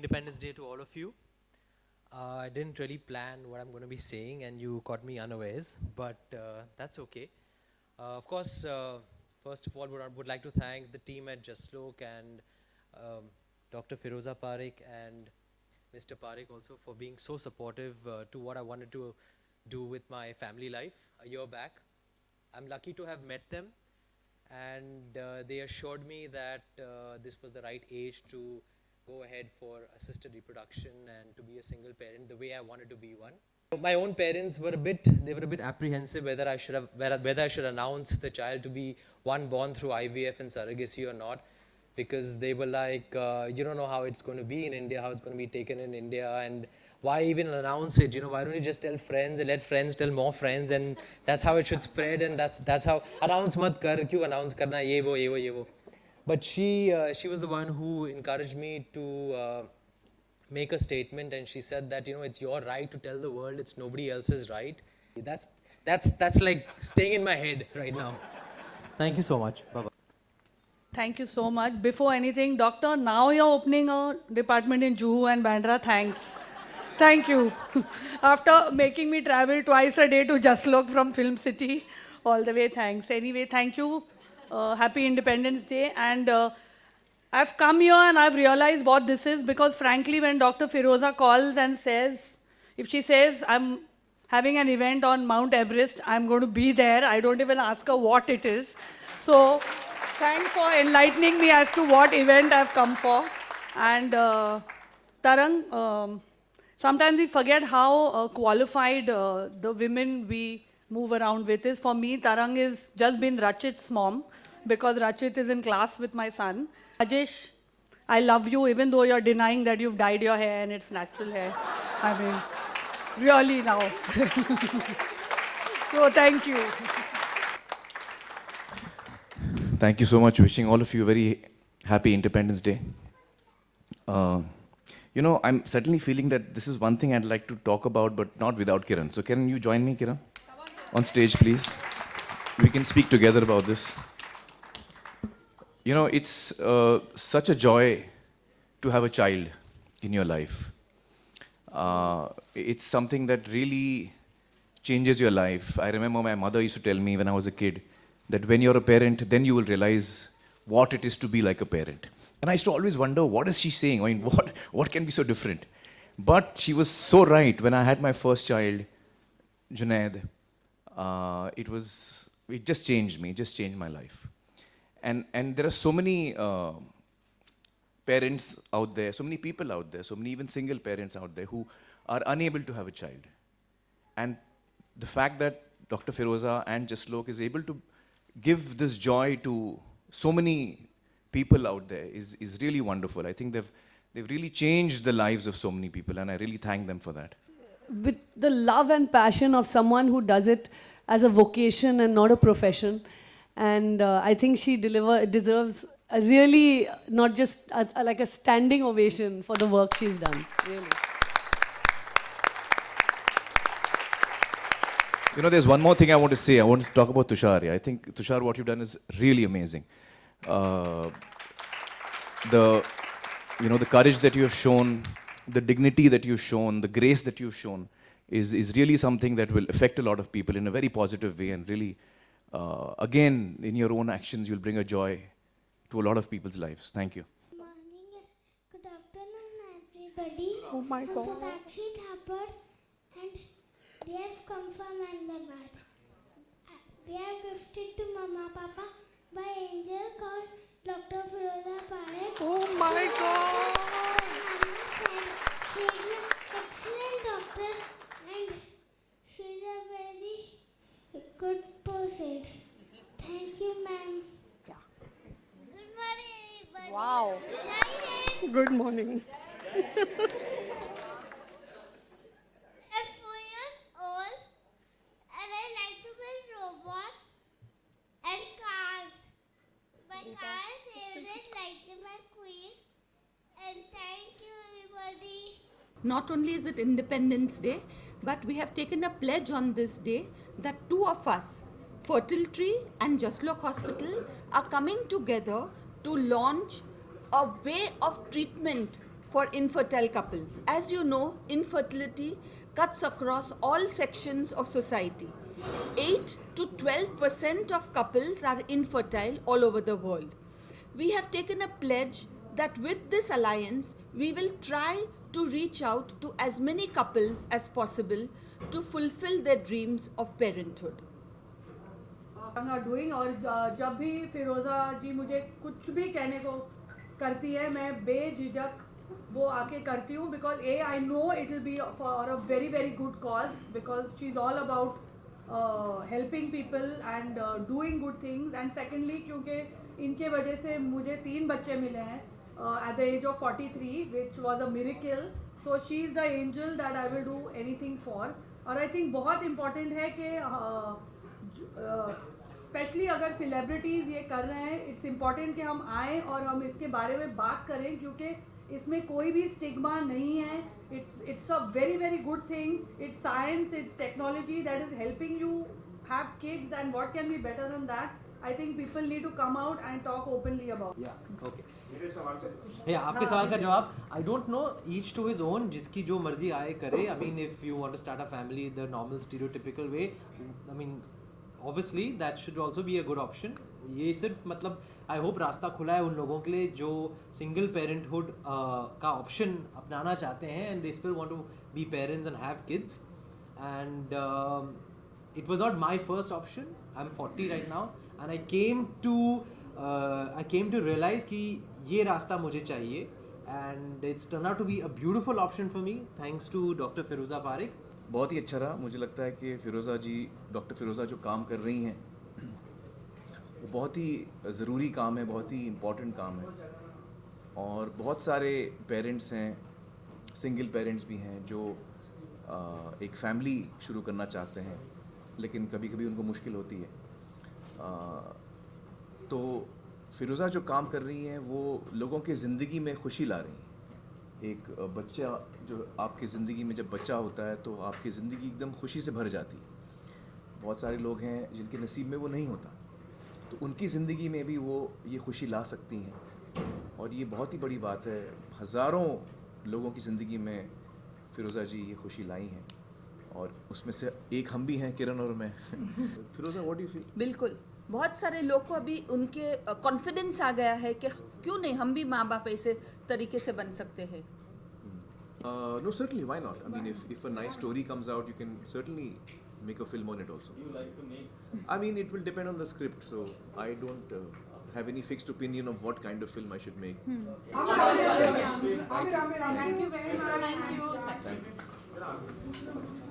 Independence Day to all of you. I didn't really plan what I'm going to be saying, and you caught me unawares, but that's okay. Of course, first of all, would like to thank the team at Jaslok and um, Dr. Firoza Parekh and Mr. Parekh also for being so supportive to what I wanted to do with my family life a year back. I'm lucky to have met them, and they assured me that this was the right age to go ahead for assisted reproduction and to be a single parent the way I wanted to be one. My own parents were a bit apprehensive whether I should announce the child to be one born through IVF and surrogacy or not, because they were like, you don't know how it's going to be in India, how it's going to be taken in India, and why even announce it? Why don't you just tell friends and let friends tell more friends, and that's how it should spread, and that's how announce mat kar, kyun announce karna, ye wo, ye wo, ye wo. But she was the one who encouraged me to make a statement, and she said that it's your right to tell the world, it's nobody else's right. That's like staying in my head right now. Thank you so much. Bye bye. Thank you so much. Before anything, doctor, now you're opening a department in Juhu and Bandra. Thanks. Thank you. After making me travel twice a day to Jaslok from Film City, all the way, thanks. Anyway, thank you. Happy Independence Day. And I've come here and I've realized what this is, because frankly, when Dr. Firoza calls and says, if she says, I'm having an event on Mount Everest, I'm going to be there. I don't even ask her what it is. So thanks for enlightening me as to what event I've come for. And Tarang, sometimes we forget how qualified the women we move around with is. For me, Tarang is just been Rachit's mom, because Rachit is in class with my son. Rajesh, I love you, even though you're denying that you've dyed your hair and it's natural hair. I mean, really now. So thank you. Thank you so much. Wishing all of you a very happy Independence Day. I'm certainly feeling that this is one thing I'd like to talk about, but not without Kiran. So can you join me, Kiran? On stage, please. We can speak together about this. It's such a joy to have a child in your life. It's something that really changes your life. I remember my mother used to tell me when I was a kid that when you're a parent, then you will realize what it is to be like a parent. And I used to always wonder, what is she saying? I mean, what can be so different? But she was so right. When I had my first child, Junaid, it just changed me, it just changed my life. And there are so many parents out there, so many people out there, so many even single parents out there who are unable to have a child. And the fact that Dr. Firoza and Jaslok is able to give this joy to so many people out there is really wonderful. I think they've really changed the lives of so many people, and I really thank them for that. With the love and passion of someone who does it as a vocation and not a profession. And I think she deserves a really, not just like a standing ovation for the work she's done, really. There's one more thing I want to say. I want to talk about Tushar. I think, Tushar, what you've done is really amazing. The courage that you have shown, the dignity that you've shown, the grace that you've shown is really something that will affect a lot of people in a very positive way, and really, again, in your own actions, you'll bring a joy to a lot of people's lives. Thank you. Good morning, good afternoon, everybody. Oh my God. I'm Satakshi Thapar, and we have come from Ahmedabad. We are gifted to Mama Papa by angel called Dr. Firoza Parekh. Oh my God. She is an excellent doctor, and she is a very good person. Thank you, ma'am. Good morning, everybody. Wow. Jai Hind. Good morning. I'm 4 years old, and I like to build robots and cars. My car is favorite, like my queen. And thank you, everybody. Not only is it Independence Day, but we have taken a pledge on this day that two of us, Fertile Tree and Jaslok Hospital, are coming together to launch a way of treatment for infertile couples. As you know, infertility cuts across all sections of society. 8 to 12% of couples are infertile all over the world. We have taken a pledge that with this alliance, we will try to reach out to as many couples as possible to fulfill their dreams of parenthood. I'm not doing और जब भी फिरोज़ा जी मुझे कुछ भी कहने को करती है मैं बेझिझक वो आके करती हूँ because I know it will be for a very very good cause because she's all about helping people and doing good things and secondly क्योंकि इनके वजह से मुझे 3 बच्चे मिले हैं at the age of 43 which was a miracle so she is the angel that I will do anything for और I think बहुत important है कि स्पेशली अगर सेलिब्रिटीज़ ये कर रहे हैं इट्स इम्पॉर्टेंट कि हम आएँ और हम इसके बारे में बात करें क्योंकि इसमें कोई भी स्टिग्मा नहीं है it's a very very good thing it's science it's technology that is helping you have kids and what can be better than that I think people need to come out and talk openly about आपके सवाल का जवाब I don't know each to his own जिसकी जो मर्जी आए करे I mean if you want to start a family the normal stereotypical way I mean obviously that should also be a good option. ये सिर्फ मतलब आई होप रास्ता खुला है उन लोगों के लिए जो सिंगल पेरेंटहुड का ऑप्शन अपनाना चाहते हैं and they still want to be parents and have kids and it was not my first option. I'm 40 right now and I came to realize कि ये रास्ता मुझे चाहिए and it's turned out to be a beautiful option for me thanks to Dr. Firoza Parekh. बहुत ही अच्छा रहा मुझे लगता है कि फ़िरोज़ा जी डॉक्टर फ़िरोज़ा जो काम कर रही हैं वो बहुत ही ज़रूरी काम है बहुत ही इम्पॉर्टेंट काम है और बहुत सारे पेरेंट्स हैं सिंगल पेरेंट्स भी हैं जो एक फैमिली शुरू करना चाहते हैं लेकिन कभी कभी उनको मुश्किल होती है तो फ़िरोज़ा जो काम कर रही हैं वो लोगों की ज़िंदगी में खुशी ला रही हैं एक बच्चा जो आपकी ज़िंदगी में जब बच्चा होता है तो आपकी ज़िंदगी एकदम खुशी से भर जाती है बहुत सारे लोग हैं जिनके नसीब में वो नहीं होता तो उनकी ज़िंदगी में भी वो ये खुशी ला सकती हैं और ये बहुत ही बड़ी बात है हज़ारों लोगों की ज़िंदगी में फ़िरोज़ा जी ये खुशी लाई हैं और उसमें से एक हम भी हैं किरण और मैं फ़िरोज़ा व्हाट डू यू फील बिल्कुल बहुत सारे लोग को अभी उनके कॉन्फिडेंस आ गया है कि क्यों नहीं हम भी माँ बाप ऐसे तरीके से बन सकते हैं No, certainly, why not? I mean, if a nice story comes out, you can certainly make a film on it also. You like to make? I mean, it will depend on the script, so I don't have any fixed opinion of what kind of film I should make. Thank you very much. Thank you.